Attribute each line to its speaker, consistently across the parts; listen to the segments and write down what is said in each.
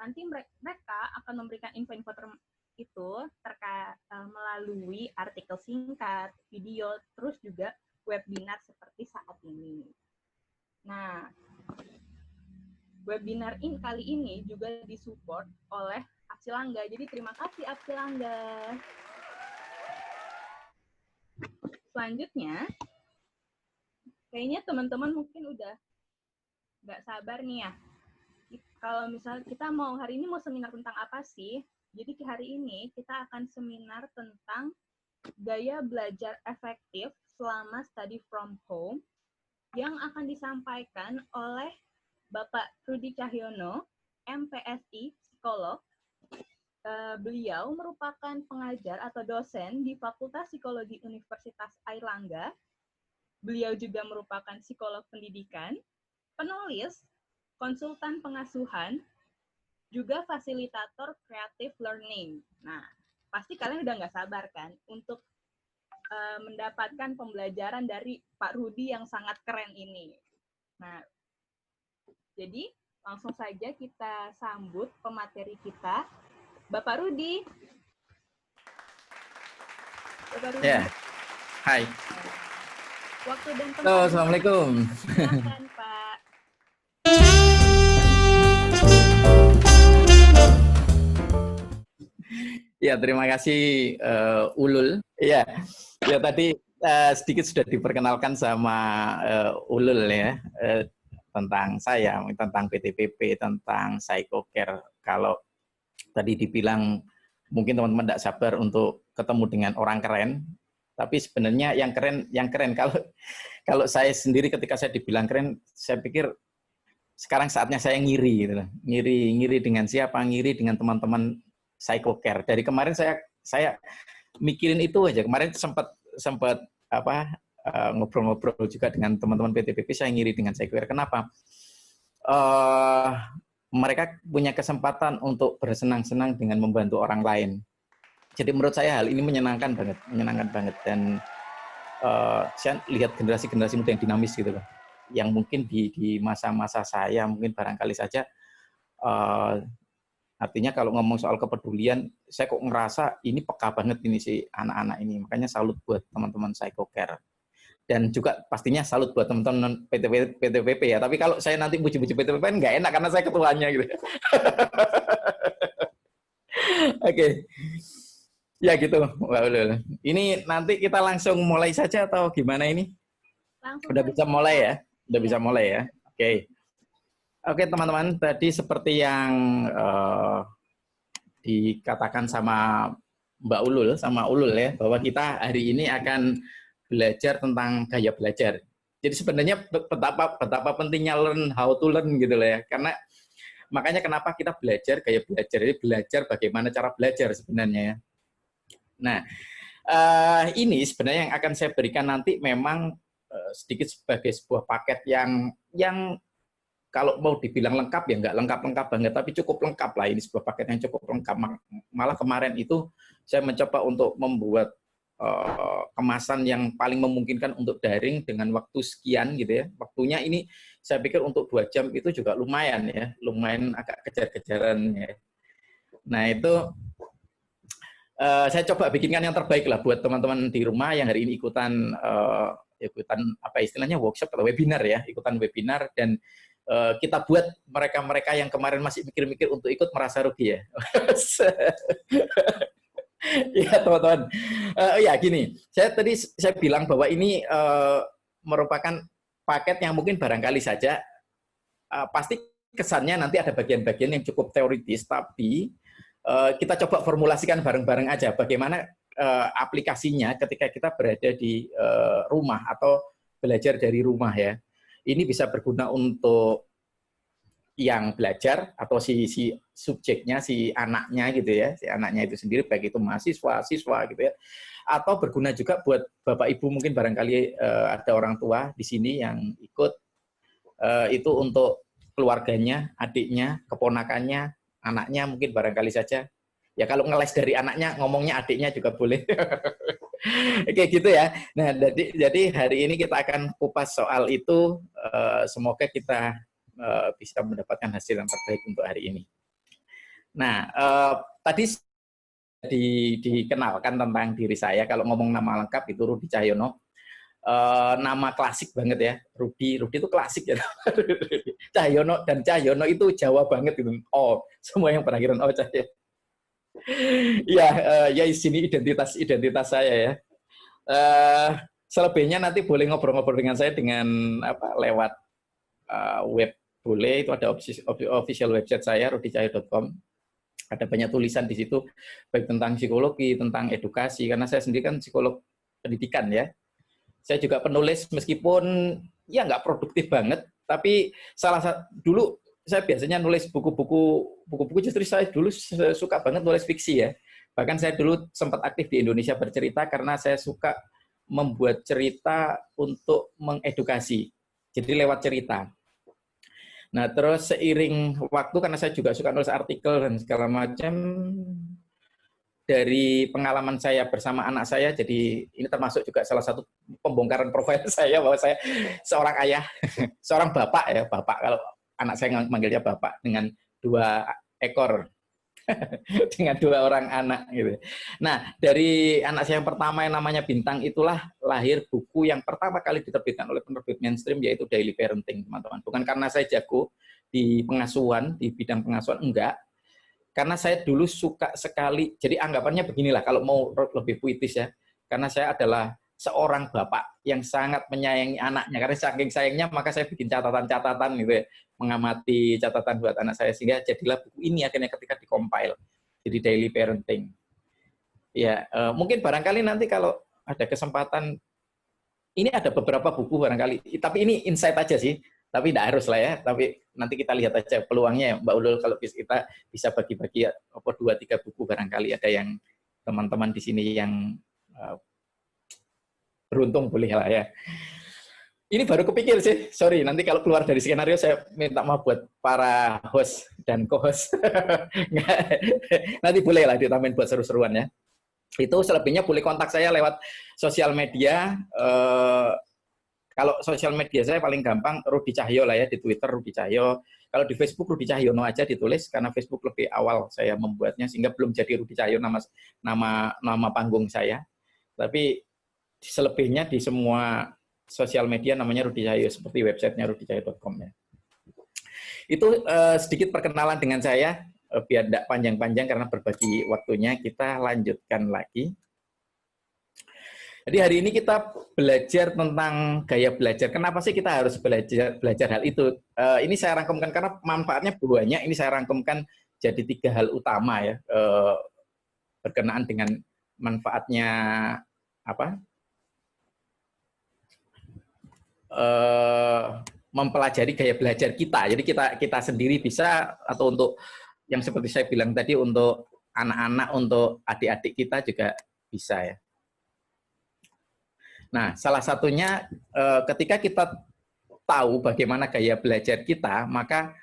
Speaker 1: nanti mereka akan memberikan info-info itu terkait melalui artikel singkat, video, terus juga webinar seperti saat ini. Nah, webinar kali ini juga disupport oleh Apsilangga. Jadi terima kasih Apsilangga. Selanjutnya, kayaknya teman-teman mungkin udah nggak sabar nih ya. Kalau misalnya kita hari ini mau seminar tentang apa sih? Jadi hari ini kita akan seminar tentang gaya belajar efektif selama study from home yang akan disampaikan oleh Bapak Rudi Cahyono, MPSI, psikolog. Beliau merupakan pengajar atau dosen di Fakultas Psikologi Universitas Airlangga. Beliau juga merupakan psikolog pendidikan, penulis, konsultan pengasuhan, juga fasilitator creative learning. Nah, pasti kalian udah nggak sabar kan untuk mendapatkan pembelajaran dari Pak Rudi yang sangat keren ini. Nah, jadi langsung saja kita sambut pemateri kita, Bapak Rudi. Bapak Rudi.
Speaker 2: Ya, hai.
Speaker 1: Waktu dan tempat.
Speaker 2: Halo, Assalamualaikum.
Speaker 1: Silakan, Pak.
Speaker 2: Ya, terima kasih Ulul. Ya tadi sedikit sudah diperkenalkan sama Ulul ya tentang saya, tentang PTPP, tentang psychocare. Kalau tadi dibilang mungkin teman-teman tidak sabar untuk ketemu dengan orang keren, tapi sebenarnya yang keren kalau saya sendiri ketika saya dibilang keren, saya pikir sekarang saatnya saya ngiri gitu. Ngiri dengan siapa? Ngiri dengan teman-teman psychocare. Dari kemarin saya mikirin itu aja. Kemarin sempat ngobrol-ngobrol juga dengan teman-teman PTPP, saya ngiri dengan psychocare. Kenapa? Mereka punya kesempatan untuk bersenang-senang dengan membantu orang lain. Jadi menurut saya hal ini menyenangkan banget dan saya lihat generasi muda yang dinamis gitu loh. Yang mungkin di masa-masa saya mungkin barangkali saja artinya kalau ngomong soal kepedulian, saya kok ngerasa ini peka banget ini si anak-anak ini. Makanya salut buat teman-teman psychocare. Dan juga pastinya salut buat teman-teman PTPP ya. Tapi kalau saya nanti puji-puji PTPP nggak enak karena saya ketuanya gitu. Oke. Ya gitu, Mbak Ulul. Ini nanti kita langsung mulai saja atau gimana ini?
Speaker 1: Langsung
Speaker 2: Udah bisa mulai ya? Udah bisa mulai ya? Oke. Oke teman-teman, tadi seperti yang dikatakan sama Mbak Ulul, sama Ulul ya, bahwa kita hari ini akan belajar tentang gaya belajar. Jadi sebenarnya betapa pentingnya learn how to learn gitu loh ya. Karena makanya kenapa kita belajar gaya belajar, jadi belajar bagaimana cara belajar sebenarnya ya. Nah, ini sebenarnya yang akan saya berikan nanti memang sedikit sebagai sebuah paket yang kalau mau dibilang lengkap ya nggak lengkap banget, tapi cukup lengkap lah, ini sebuah paket yang cukup lengkap. Malah kemarin itu saya mencoba untuk membuat kemasan yang paling memungkinkan untuk daring dengan waktu sekian gitu ya. Waktunya ini saya pikir untuk 2 jam itu juga lumayan ya, lumayan agak kejar-kejaran ya. Nah itu saya coba bikinkan yang terbaik lah buat teman-teman di rumah yang hari ini ikutan apa istilahnya workshop atau webinar ya, ikutan webinar, dan kita buat mereka-mereka yang kemarin masih mikir-mikir untuk ikut merasa rugi ya. Ya teman-teman, ya gini, saya bilang bahwa ini merupakan paket yang mungkin barangkali saja pasti kesannya nanti ada bagian-bagian yang cukup teoritis, tapi kita coba formulasikan bareng-bareng aja bagaimana aplikasinya ketika kita berada di rumah atau belajar dari rumah ya. Ini bisa berguna untuk yang belajar atau si subjeknya, si anaknya gitu ya, si anaknya itu sendiri, baik itu mahasiswa, siswa gitu ya, atau berguna juga buat bapak ibu, mungkin barangkali ada orang tua di sini yang ikut, itu untuk keluarganya, adiknya, keponakannya, anaknya mungkin barangkali saja. Ya kalau ngeles dari anaknya, ngomongnya adiknya juga boleh. Kayak gitu ya. Nah, jadi hari ini kita akan kupas soal itu. Semoga kita bisa mendapatkan hasil yang terbaik untuk hari ini. Nah, tadi dikenalkan tentang diri saya. Kalau ngomong nama lengkap itu Rudi Cahyono. Nama klasik banget ya, Rudi itu klasik ya. Cahyono dan Cahyono itu Jawa banget gitu. Oh, semua yang berakhiran oh Cahyono. Ya, ya sini identitas saya ya. Selebihnya nanti boleh ngobrol-ngobrol dengan saya dengan apa lewat web boleh, itu ada official website saya rudicayo.com. Ada banyak tulisan di situ baik tentang psikologi, tentang edukasi karena saya sendiri kan psikolog pendidikan ya. Saya juga penulis meskipun ya nggak produktif banget, tapi dulu saya biasanya nulis buku-buku justru saya dulu suka banget nulis fiksi ya. Bahkan saya dulu sempat aktif di Indonesia Bercerita karena saya suka membuat cerita untuk mengedukasi. Jadi lewat cerita. Nah, terus seiring waktu karena saya juga suka nulis artikel dan segala macam, dari pengalaman saya bersama anak saya, jadi ini termasuk juga salah satu pembongkaran profil saya bahwa saya seorang ayah, seorang bapak ya, bapak kalau anak saya manggilnya bapak dengan 2 ekor, dengan 2 orang anak gitu. Nah, dari anak saya yang pertama yang namanya Bintang itulah lahir buku yang pertama kali diterbitkan oleh penerbit mainstream yaitu Daily Parenting, teman-teman. Bukan karena saya jago di pengasuhan, di bidang pengasuhan, enggak. Karena saya dulu suka sekali, jadi anggapannya beginilah, kalau mau lebih puitis ya, karena saya adalah seorang bapak yang sangat menyayangi anaknya, karena saking sayangnya maka saya bikin catatan-catatan gitu ya, mengamati catatan buat anak saya, sehingga jadilah buku ini akhirnya ketika dikompil, jadi Daily Parenting. Ya, mungkin barangkali nanti kalau ada kesempatan, ini ada beberapa buku barangkali, tapi ini insight aja sih, tapi tidak harus lah ya, tapi nanti kita lihat aja peluangnya ya Mbak Ulul, kalau kita bisa bagi-bagi 2-3 buku barangkali ada yang teman-teman di sini yang beruntung boleh lah ya. Ini baru kepikir sih, sorry, nanti kalau keluar dari skenario saya minta maaf buat para host dan co-host. Nanti boleh lah ditambahin buat seru-seruan ya. Itu selebihnya boleh kontak saya lewat sosial media. Kalau sosial media saya paling gampang Rudi Cahyo lah ya, di Twitter Rudi Cahyo. Kalau di Facebook Rudi Cahyono aja ditulis karena Facebook lebih awal saya membuatnya sehingga belum jadi Rudi Cahyo nama panggung saya. Tapi selebihnya di semua sosial media namanya Rudi Cahyo seperti websitenya rudicayo.com ya. Itu sedikit perkenalan dengan saya biar tidak panjang-panjang karena berbagi waktunya, kita lanjutkan lagi. Jadi hari ini kita belajar tentang gaya belajar. Kenapa sih kita harus belajar hal itu? Ini saya rangkumkan karena manfaatnya banyak. Ini saya rangkumkan jadi 3 hal utama ya, berkenaan dengan manfaatnya apa? Mempelajari gaya belajar kita. Jadi kita sendiri bisa, atau untuk yang seperti saya bilang tadi untuk anak-anak, untuk adik-adik kita juga bisa ya. Nah, salah satunya ketika kita tahu bagaimana gaya belajar kita, maka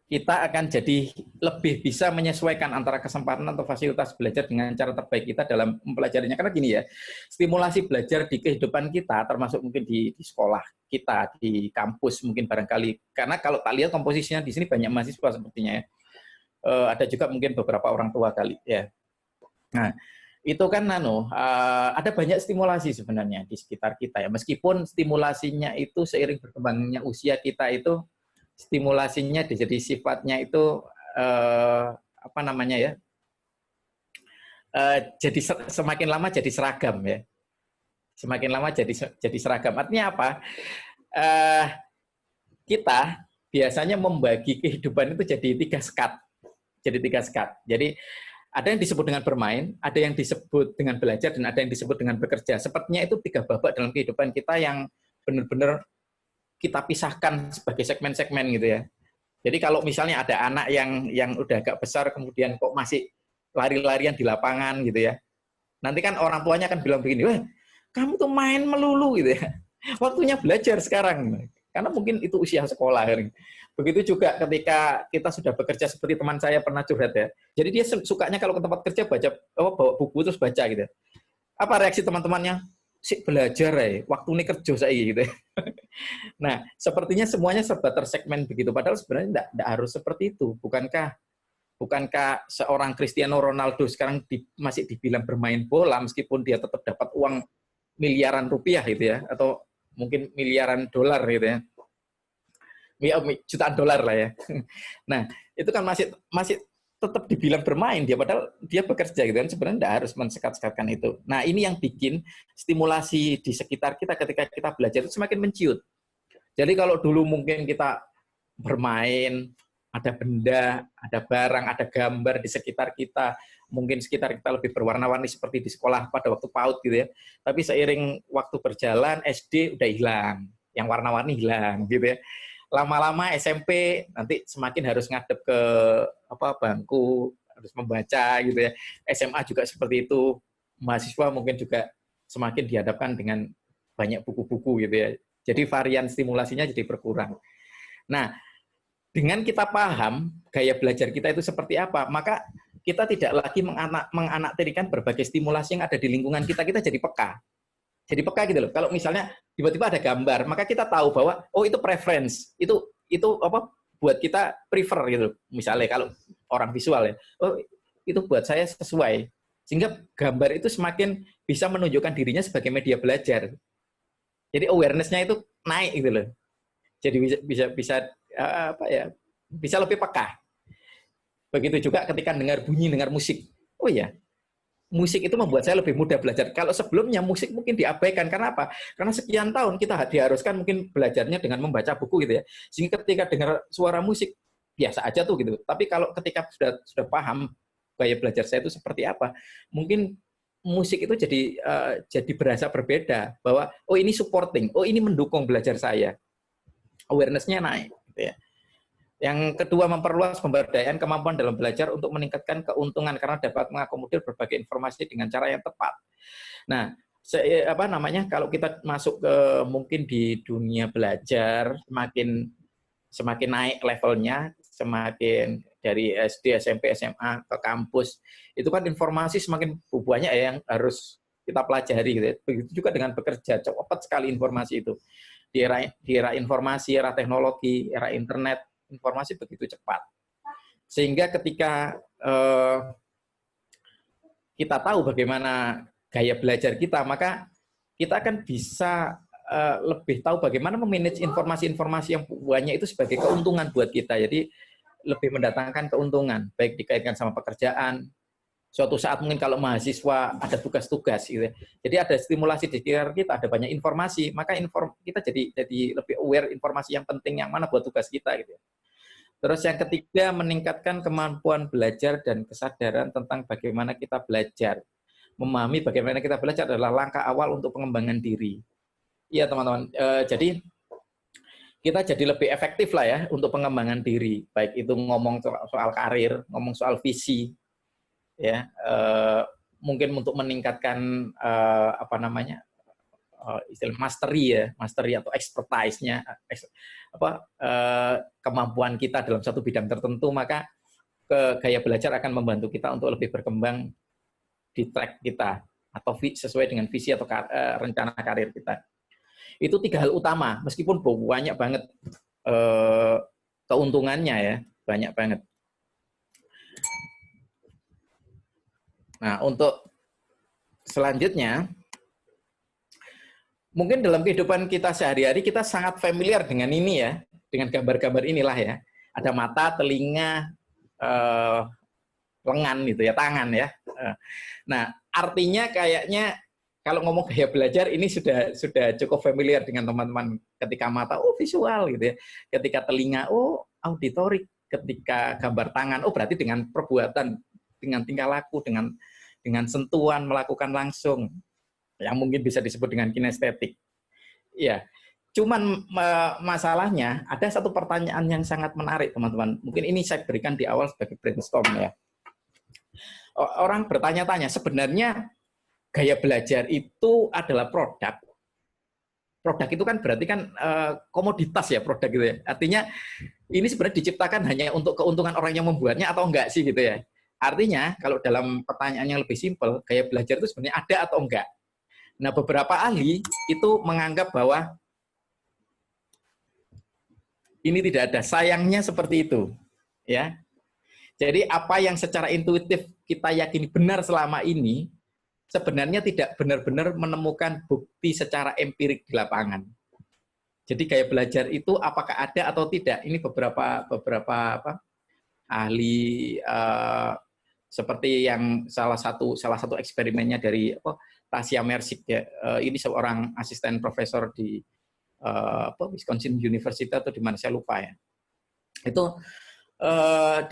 Speaker 2: kita akan jadi lebih bisa menyesuaikan antara kesempatan atau fasilitas belajar dengan cara terbaik kita dalam mempelajarinya. Karena gini ya, stimulasi belajar di kehidupan kita, termasuk mungkin di sekolah kita, di kampus mungkin barangkali. Karena kalau tak lihat komposisinya di sini banyak mahasiswa sepertinya ya. Ada juga mungkin beberapa orang tua kali ya. Nah, itu kan ada banyak stimulasi sebenarnya di sekitar kita ya. Meskipun stimulasinya itu seiring berkembangnya usia kita itu stimulasinya jadi sifatnya itu apa namanya ya? Jadi semakin lama jadi seragam ya. Semakin lama jadi seragam. Artinya apa? Kita biasanya membagi kehidupan itu jadi 3 sekat. Jadi 3 sekat. Jadi ada yang disebut dengan bermain, ada yang disebut dengan belajar, dan ada yang disebut dengan bekerja. Sepertinya itu 3 babak dalam kehidupan kita yang benar-benar kita pisahkan sebagai segmen-segmen gitu ya. Jadi kalau misalnya ada anak yang udah agak besar kemudian kok masih lari-larian di lapangan gitu ya. Nanti kan orang tuanya akan bilang begini, "Wah, kamu tuh main melulu gitu ya. Waktunya belajar sekarang." Karena mungkin itu usia sekolah. Begitu juga ketika kita sudah bekerja, seperti teman saya pernah curhat ya. Jadi dia sukanya kalau ke tempat kerja bawa buku terus baca gitu. Apa reaksi teman-temannya? Sik belajar ya, waktu ini kerja saya gitu. Nah, sepertinya semuanya serba tersegmen begitu. Padahal sebenarnya tidak harus seperti itu. Bukankah seorang Cristiano Ronaldo sekarang masih dibilang bermain bola meskipun dia tetap dapat uang miliaran rupiah gitu ya, atau mungkin miliaran dolar gitu ya, jutaan dolar lah ya. Nah, itu kan masih tetap dibilang bermain dia, padahal dia bekerja gitu kan, sebenarnya tidak harus mensekat-sekatkan itu. Nah, ini yang bikin stimulasi di sekitar kita ketika kita belajar itu semakin menciut. Jadi kalau dulu mungkin kita bermain, ada benda, ada barang, ada gambar di sekitar kita, mungkin sekitar kita lebih berwarna-warni seperti di sekolah pada waktu PAUD gitu ya. Tapi seiring waktu berjalan, SD udah hilang, yang warna-warni hilang gitu ya. Lama-lama SMP nanti semakin harus ngadep ke bangku, harus membaca gitu ya. SMA juga seperti itu. Mahasiswa mungkin juga semakin dihadapkan dengan banyak buku-buku gitu ya. Jadi varian stimulasinya jadi berkurang. Nah, dengan kita paham gaya belajar kita itu seperti apa, maka kita tidak lagi menganaktirikan berbagai stimulasi yang ada di lingkungan kita. Kita jadi peka. Jadi peka gitu loh. Kalau misalnya tiba-tiba ada gambar, maka kita tahu bahwa oh itu preference, itu apa buat kita prefer gitu. Misalnya kalau orang visual ya, oh itu buat saya sesuai. Sehingga gambar itu semakin bisa menunjukkan dirinya sebagai media belajar. Jadi awareness-nya itu naik gitu loh. Jadi bisa lebih peka. Begitu juga ketika dengar musik. Oh ya, musik itu membuat saya lebih mudah belajar. Kalau sebelumnya musik mungkin diabaikan, karena apa? Karena sekian tahun kita diharuskan mungkin belajarnya dengan membaca buku gitu ya. Sehingga ketika dengar suara musik biasa aja tuh gitu. Tapi kalau ketika sudah paham gaya belajar saya itu seperti apa, mungkin musik itu jadi berasa berbeda, bahwa oh ini supporting, oh ini mendukung belajar saya. Awareness-nya naik gitu ya. Yang kedua, memperluas pemberdayaan kemampuan dalam belajar untuk meningkatkan keuntungan karena dapat mengakomodir berbagai informasi dengan cara yang tepat. Nah, kalau kita masuk ke mungkin di dunia belajar, semakin naik levelnya, semakin dari SD, SMP, SMA ke kampus, itu kan informasi semakin banyak yang harus kita pelajari gitu. Begitu juga dengan bekerja, cepat sekali informasi itu. Di era informasi, era teknologi, era internet, informasi begitu cepat. Sehingga ketika kita tahu bagaimana gaya belajar kita, maka kita akan bisa lebih tahu bagaimana memanage informasi-informasi yang banyak itu sebagai keuntungan buat kita. Jadi lebih mendatangkan keuntungan, baik dikaitkan sama pekerjaan. Suatu saat mungkin kalau mahasiswa ada tugas-tugas gitu ya. Jadi ada stimulasi di sekitar kita, ada banyak informasi, maka kita jadi lebih aware informasi yang penting yang mana buat tugas kita gitu ya. Terus yang ketiga, meningkatkan kemampuan belajar dan kesadaran tentang bagaimana kita belajar. Memahami bagaimana kita belajar adalah langkah awal untuk pengembangan diri. Iya teman-teman, jadi kita jadi lebih efektif lah ya untuk pengembangan diri. Baik itu ngomong soal karir, ngomong soal visi, ya mungkin untuk meningkatkan istilah mastery atau expertise-nya, kemampuan kita dalam satu bidang tertentu, maka gaya belajar akan membantu kita untuk lebih berkembang di track kita atau sesuai dengan visi atau rencana karir kita. Itu 3 hal utama, meskipun banyak banget keuntungannya ya, banyak banget. Nah, untuk selanjutnya, mungkin dalam kehidupan kita sehari-hari kita sangat familiar dengan ini ya, dengan gambar-gambar inilah ya. Ada mata, telinga, lengan gitu ya, tangan ya. Nah, artinya kayaknya kalau ngomong gaya belajar ini sudah cukup familiar dengan teman-teman. Ketika mata, oh visual gitu ya. Ketika telinga, oh auditorik. Ketika gambar tangan, oh berarti dengan perbuatan, dengan tingkah laku, dengan sentuhan melakukan langsung. Yang mungkin bisa disebut dengan kinestetik. Ya, cuman masalahnya ada satu pertanyaan yang sangat menarik, teman-teman. Mungkin ini saya berikan di awal sebagai brainstorm ya. Orang bertanya-tanya, sebenarnya gaya belajar itu adalah produk. Produk itu kan berarti kan komoditas ya, produk gitu ya. Artinya ini sebenarnya diciptakan hanya untuk keuntungan orang yang membuatnya atau enggak sih gitu ya. Artinya kalau dalam pertanyaan yang lebih simpel, gaya belajar itu sebenarnya ada atau enggak. Nah, beberapa ahli itu menganggap bahwa Ini tidak ada. Sayangnya seperti itu. Ya. Jadi apa yang secara intuitif kita yakini benar selama ini, sebenarnya tidak benar-benar menemukan bukti secara empirik di lapangan. Jadi gaya belajar itu apakah ada atau tidak? Ini beberapa ahli seperti yang salah satu eksperimennya dari Tasia Mersic ya. Ini seorang asisten profesor di Wisconsin University atau di mana saya lupa ya. Itu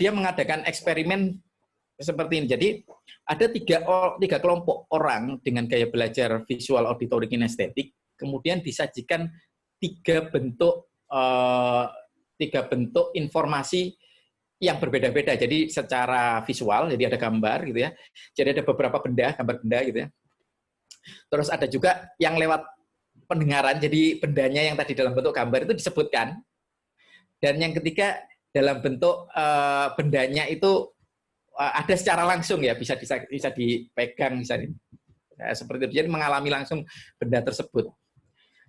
Speaker 2: dia mengadakan eksperimen seperti ini. Jadi ada tiga kelompok orang dengan gaya belajar visual, auditory, kinestetik, kemudian disajikan tiga bentuk informasi yang berbeda-beda. Jadi secara visual, jadi ada gambar gitu ya. Jadi ada beberapa gambar benda gitu ya. Terus ada juga yang lewat pendengaran, jadi bendanya yang tadi dalam bentuk gambar itu disebutkan. Dan yang ketiga dalam bentuk bendanya itu ada secara langsung ya, bisa dipegang, seperti itu. Jadi mengalami langsung benda tersebut.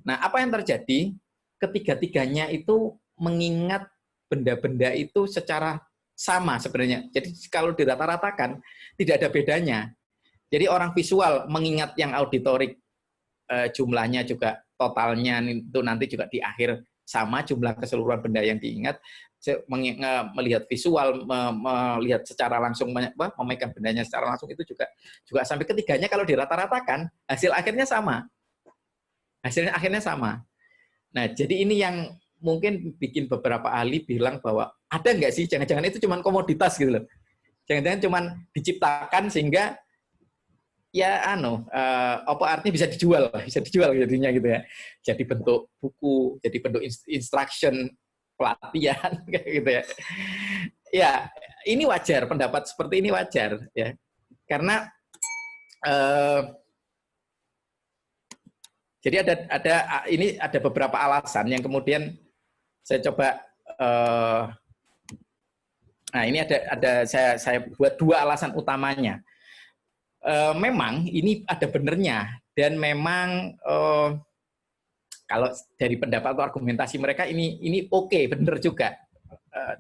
Speaker 2: Nah, apa yang terjadi? Ketiga-tiganya itu mengingat benda-benda itu secara sama sebenarnya. Jadi kalau dirata-ratakan tidak ada bedanya. Jadi orang visual mengingat yang auditorik, jumlahnya juga totalnya itu nanti juga di akhir sama jumlah keseluruhan benda yang diingat. Melihat visual, melihat secara langsung, memegang bendanya secara langsung itu juga sampai ketiganya kalau dirata-ratakan hasil akhirnya sama. Hasilnya akhirnya sama. Nah, jadi ini yang mungkin bikin beberapa ahli bilang bahwa ada nggak sih jangan-jangan itu cuma komoditas gitu loh. Jangan-jangan cuma diciptakan sehingga ya apa artinya bisa dijual jadinya gitu ya. Jadi bentuk buku, jadi bentuk instruction, pelatihan kayak gitu ya. Ya, ini wajar, pendapat seperti ini wajar ya. Karena jadi ada beberapa alasan yang kemudian saya coba nah ini saya buat dua alasan utamanya. Memang ini ada benernya dan memang kalau dari pendapat atau argumentasi mereka ini oke, bener juga.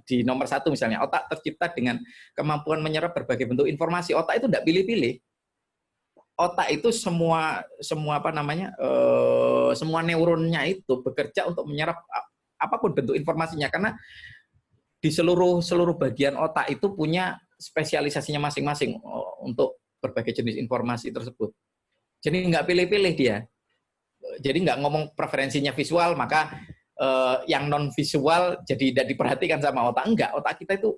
Speaker 2: Di nomor 1 misalnya, otak tercipta dengan kemampuan menyerap berbagai bentuk informasi. Otak itu tidak pilih-pilih. Otak itu semua semua neuronnya itu bekerja untuk menyerap apapun bentuk informasinya, karena di seluruh bagian otak itu punya spesialisasinya masing-masing untuk berbagai jenis informasi tersebut. Jadi nggak pilih-pilih dia. Jadi nggak ngomong preferensinya visual, maka yang non visual jadi tidak diperhatikan sama otak. Enggak, otak kita itu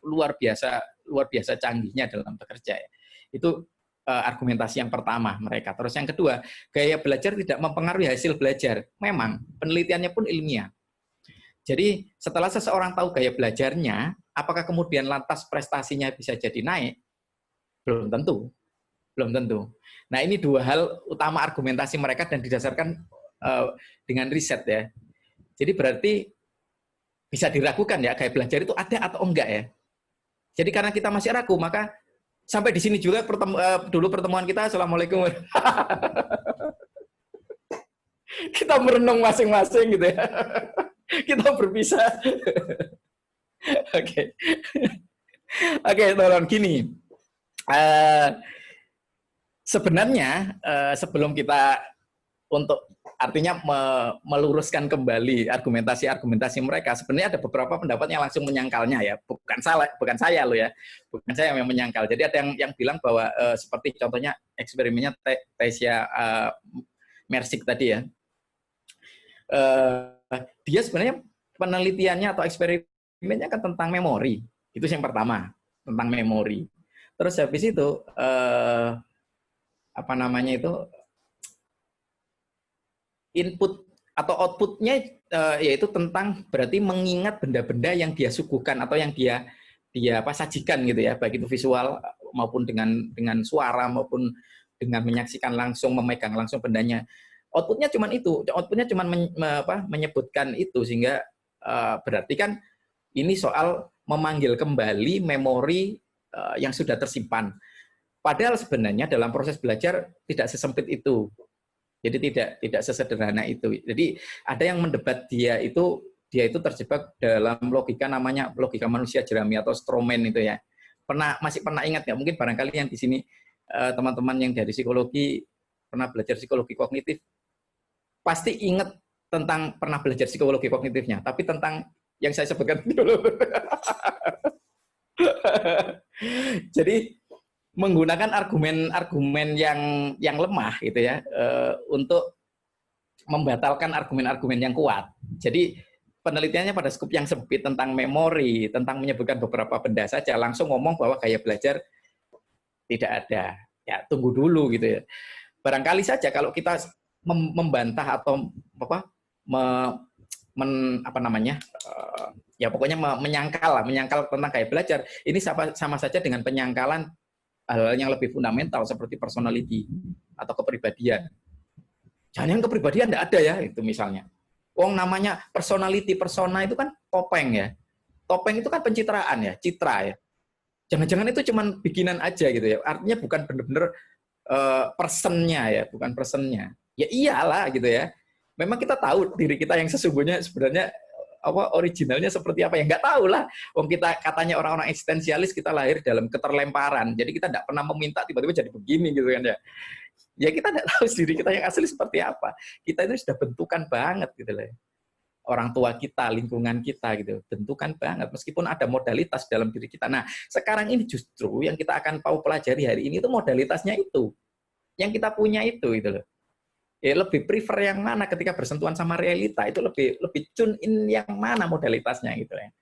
Speaker 2: luar biasa canggihnya dalam bekerja. Ya. Itu argumentasi yang pertama mereka. Terus yang kedua, gaya belajar tidak mempengaruhi hasil belajar. Memang penelitiannya pun ilmiah. Jadi setelah seseorang tahu gaya belajarnya, apakah kemudian lantas prestasinya bisa jadi naik? Belum tentu. Nah, ini dua hal utama argumentasi mereka dan didasarkan dengan riset ya. Jadi berarti bisa diragukan ya, gaya belajar itu ada atau enggak ya. Jadi karena kita masih ragu, maka sampai di sini juga dulu pertemuan kita. Assalamualaikum. Kita merenung masing-masing gitu ya. Kita berpisah. Oke, tolong gini. Sebenarnya sebelum kita untuk artinya meluruskan kembali argumentasi mereka, sebenarnya ada beberapa pendapat yang langsung menyangkalnya ya, bukan saya loh ya, bukan saya yang menyangkal. Jadi ada yang bilang bahwa seperti contohnya eksperimennya Tasia Mersic tadi ya, dia sebenarnya penelitiannya atau eksperimennya kan tentang memori, itu yang pertama, tentang memori. Terus habis itu input atau outputnya yaitu tentang berarti mengingat benda-benda yang dia suguhkan atau yang dia sajikan gitu ya, baik itu visual maupun dengan suara maupun dengan menyaksikan langsung, memegang langsung bendanya. Outputnya cuma itu, menyebutkan itu, sehingga berarti kan ini soal memanggil kembali memori yang sudah tersimpan. Padahal sebenarnya dalam proses belajar tidak sesempit itu. Jadi tidak sesederhana itu. Jadi ada yang mendebat dia itu dia itu terjebak dalam logika namanya logika manusia jerami atau strawman itu ya. Masih pernah ingat nggak? Mungkin barangkali yang di sini teman-teman yang dari psikologi pernah belajar psikologi kognitif pasti ingat tentang pernah belajar psikologi kognitifnya, tapi tentang yang saya sebutkan dulu. Jadi menggunakan argumen-argumen yang lemah gitu ya untuk membatalkan argumen-argumen yang kuat. Jadi penelitiannya pada skup yang sempit tentang memori, tentang menyebutkan beberapa benda saja, langsung ngomong bahwa gaya belajar tidak ada. Ya, tunggu dulu gitu ya. Barangkali saja kalau kita membantah atau menyangkal tentang gaya belajar, ini sama saja dengan penyangkalan hal yang lebih fundamental seperti personality atau kepribadian. Jangan kepribadian tidak ada ya, itu misalnya. Namanya personality, persona itu kan topeng ya. Topeng itu kan pencitraan ya, citra ya. Jangan-jangan itu cuma bikinan aja gitu ya. Artinya bukan benar-benar personnya ya, bukan personnya. Ya iyalah gitu ya. Memang kita tahu diri kita yang sesungguhnya sebenarnya originalnya seperti apa ya, nggak tahu lah. Kita katanya orang-orang eksistensialis kita lahir dalam keterlemparan. Jadi kita tidak pernah meminta tiba-tiba jadi begini gitu kan ya. Ya kita tidak tahu diri kita yang asli seperti apa. Kita itu sudah bentukan banget gitu loh. Orang tua kita, lingkungan kita gitu, bentukan banget meskipun ada modalitas dalam diri kita. Nah, sekarang ini justru yang kita akan mau pelajari hari ini itu modalitasnya itu. Yang kita punya itu gitu loh. Ya, lebih prefer yang mana ketika bersentuhan sama realita, itu lebih tune in yang mana modalitasnya gitu ya.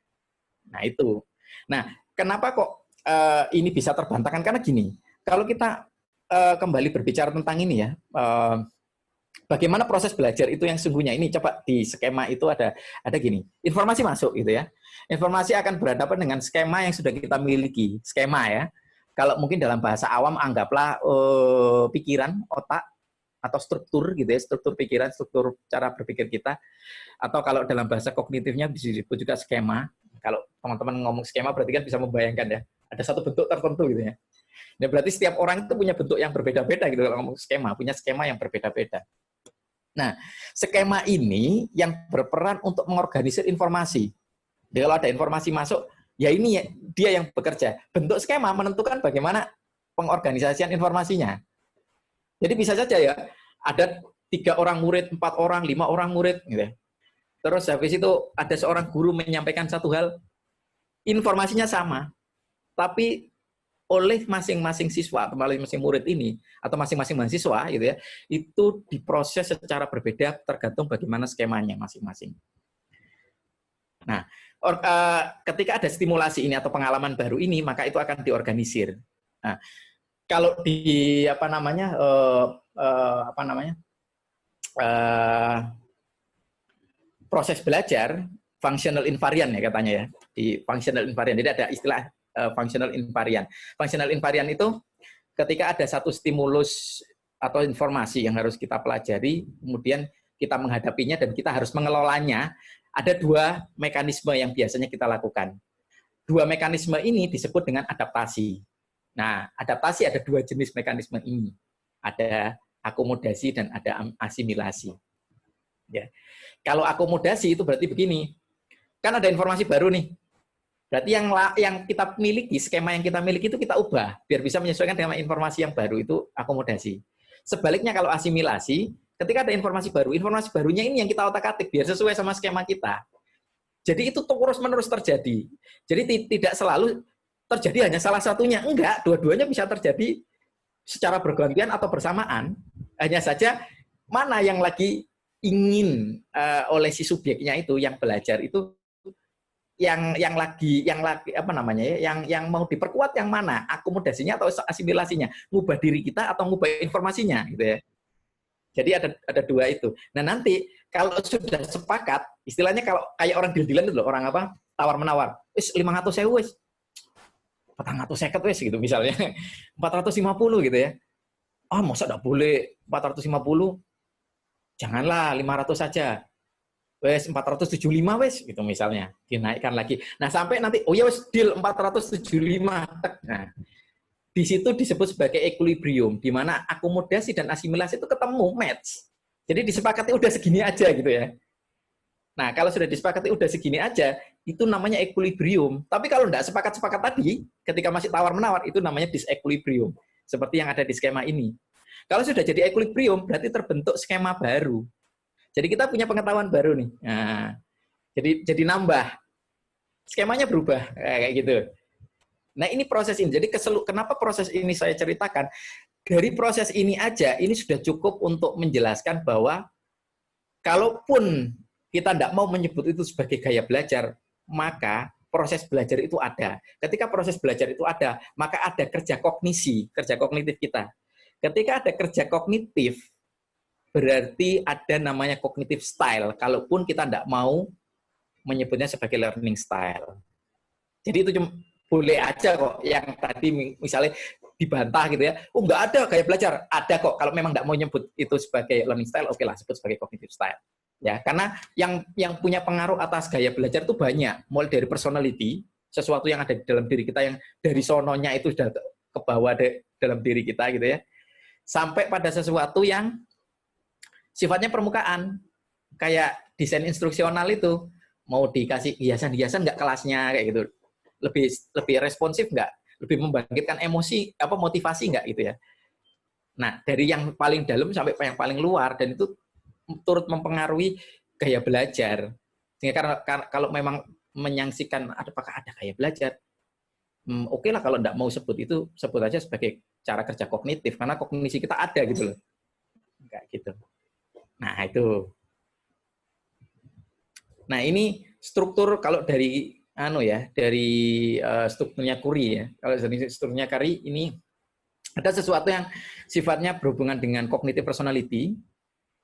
Speaker 2: Nah, itu. Nah, kenapa kok ini bisa terbantahkan? Karena gini, kalau kita kembali berbicara tentang ini ya, bagaimana proses belajar itu yang sungguhnya ini, coba di skema itu ada gini, informasi masuk gitu ya, informasi akan berhadapan dengan skema yang sudah kita miliki, skema ya, kalau mungkin dalam bahasa awam anggaplah pikiran, otak, atau struktur gitu ya, struktur pikiran, struktur cara berpikir kita, atau kalau dalam bahasa kognitifnya bisa disebut juga skema. Kalau teman-teman ngomong skema berarti kan bisa membayangkan ya, ada satu bentuk tertentu gitu ya. Nah, berarti setiap orang itu punya bentuk yang berbeda-beda gitu kalau ngomong skema, punya skema yang berbeda-beda. Nah, skema ini yang berperan untuk mengorganisir informasi. Jadi kalau ada informasi masuk, ya ini ya, dia yang bekerja. Bentuk skema menentukan bagaimana pengorganisasian informasinya. Jadi bisa saja ya, ada 3 orang murid, 4 orang, 5 orang murid gitu ya. Terus habis itu ada seorang guru menyampaikan satu hal, informasinya sama, tapi oleh masing-masing siswa atau masing-masing murid ini atau masing-masing mahasiswa gitu ya, itu diproses secara berbeda tergantung bagaimana skemanya masing-masing. Nah, ketika ada stimulasi ini atau pengalaman baru ini, maka itu akan diorganisir. Nah, kalau di proses belajar functional invariant ya katanya ya, di functional invariant. Jadi ada istilah functional invariant. Functional invariant itu ketika ada satu stimulus atau informasi yang harus kita pelajari, kemudian kita menghadapinya dan kita harus mengelolanya, ada 2 mekanisme yang biasanya kita lakukan. 2 mekanisme ini disebut dengan adaptasi. Nah, adaptasi ada 2 jenis mekanisme ini. Ada akomodasi dan ada asimilasi. Ya. Kalau akomodasi itu berarti begini, kan ada informasi baru nih. Berarti yang kita miliki, skema yang kita miliki itu kita ubah, biar bisa menyesuaikan dengan informasi yang baru, itu akomodasi. Sebaliknya kalau asimilasi, ketika ada informasi barunya ini yang kita otak-atik, biar sesuai sama skema kita. Jadi itu terus-menerus terjadi. Jadi tidak selalu terjadi hanya salah satunya, enggak, dua-duanya bisa terjadi secara bergantian atau bersamaan. Hanya saja mana yang lagi ingin oleh si subjeknya itu yang belajar itu yang mau diperkuat yang mana, akomodasinya atau asimilasinya, ngubah diri kita atau ngubah informasinya gitu ya. Jadi ada 2 itu. Nah, nanti kalau sudah sepakat, istilahnya kalau kayak orang deal-dealan itu loh, orang apa? Tawar-menawar. Wis 500.000 wis. 450 wis gitu misalnya. 450 gitu ya. Masa enggak boleh 450? Janganlah 500 saja. Wes 475 wes gitu misalnya, dinaikkan lagi. Nah, sampai nanti ya wes deal 475. Nah, di situ disebut sebagai equilibrium, di mana akomodasi dan asimilasi itu ketemu match. Jadi disepakati udah segini aja gitu ya. Nah, kalau sudah disepakati udah segini aja, itu namanya equilibrium. Tapi kalau nggak sepakat-sepakat tadi, ketika masih tawar-menawar, itu namanya disequilibrium. Seperti yang ada di skema ini. Kalau sudah jadi equilibrium, berarti terbentuk skema baru. Jadi kita punya pengetahuan baru nih. Nah, jadi nambah. Skemanya berubah, kayak gitu. Nah, ini proses ini. Jadi kenapa proses ini saya ceritakan? Dari proses ini aja, ini sudah cukup untuk menjelaskan bahwa kalaupun kita tidak mau menyebut itu sebagai gaya belajar, maka proses belajar itu ada. Ketika proses belajar itu ada, maka ada kerja kognisi, kerja kognitif kita. Ketika ada kerja kognitif, berarti ada namanya cognitive style, kalaupun kita tidak mau menyebutnya sebagai learning style. Jadi itu cuma boleh aja kok, yang tadi misalnya dibantah gitu ya, oh nggak ada gaya belajar, ada kok, kalau memang nggak mau nyebut itu sebagai learning style, oke lah, sebut sebagai cognitive style. Ya, karena yang punya pengaruh atas gaya belajar itu banyak, mulai dari personality, sesuatu yang ada di dalam diri kita yang dari sononya itu sudah ke bawah dalam diri kita gitu ya, sampai pada sesuatu yang sifatnya permukaan, kayak desain instruksional itu, mau dikasih hiasan-hiasan nggak kelasnya kayak gitu, lebih responsif nggak, lebih membangkitkan emosi apa motivasi nggak gitu ya. Nah, dari yang paling dalam sampai yang paling luar, dan itu turut mempengaruhi gaya belajar. Sehingga karena kalau memang menyaksikan apakah ada gaya belajar, oke lah kalau nggak mau sebut itu, sebut aja sebagai cara kerja kognitif, karena kognisi kita ada gitu loh. Kayak gitu. Nah, itu. Nah, ini struktur kalau dari dari strukturnya Curie ya. Kalau dari strukturnya Curie ini ada sesuatu yang sifatnya berhubungan dengan cognitive personality.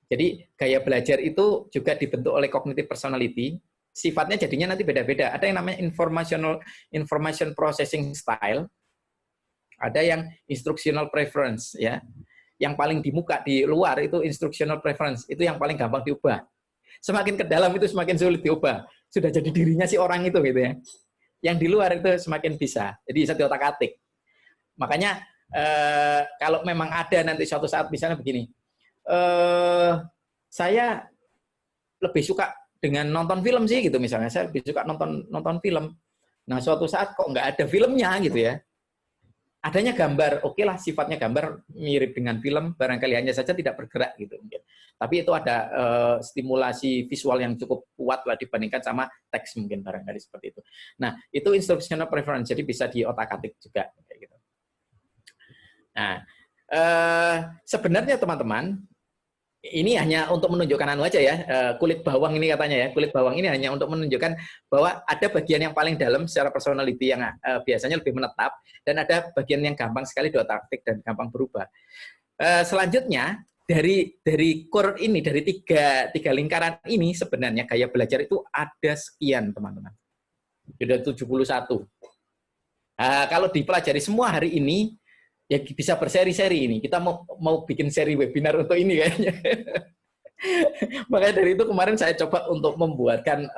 Speaker 2: Jadi gaya belajar itu juga dibentuk oleh cognitive personality. Sifatnya jadinya nanti beda-beda. Ada yang namanya information processing style. Ada yang instructional preference ya. Yang paling di muka di luar itu instructional preference. Itu yang paling gampang diubah. Semakin ke dalam itu semakin sulit diubah. Sudah jadi dirinya si orang itu gitu ya. Yang di luar itu semakin bisa. Jadi bisa diotak-atik. Makanya kalau memang ada nanti suatu saat misalnya begini. Saya lebih suka dengan nonton film sih gitu misalnya. Saya lebih suka nonton film. Nah, suatu saat kok nggak ada filmnya gitu ya. Adanya gambar, oke lah sifatnya gambar mirip dengan film, barangkali hanya saja tidak bergerak gitu mungkin. Tapi itu ada stimulasi visual yang cukup kuat lah dibandingkan sama teks mungkin barangkali seperti itu. Nah, itu instructional preference, jadi bisa diotak-atik juga kayak gitu. Nah, sebenarnya teman-teman, ini hanya untuk menunjukkan aja ya, kulit bawang ini katanya ya, kulit bawang ini hanya untuk menunjukkan bahwa ada bagian yang paling dalam secara personality yang biasanya lebih menetap, dan ada bagian yang gampang sekali diotak-atik dan gampang berubah. Selanjutnya, dari core ini, dari tiga lingkaran ini, sebenarnya gaya belajar itu ada sekian, teman-teman. Sudah 71. Kalau dipelajari semua hari ini, ya bisa berseri-seri ini. Kita mau bikin seri webinar untuk ini kayaknya. Makanya dari itu kemarin saya coba untuk membuatkan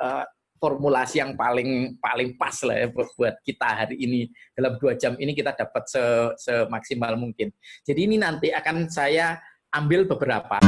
Speaker 2: formulasi yang paling pas lah ya buat kita hari ini. Dalam 2 jam ini kita dapat semaksimal mungkin. Jadi ini nanti akan saya ambil beberapa.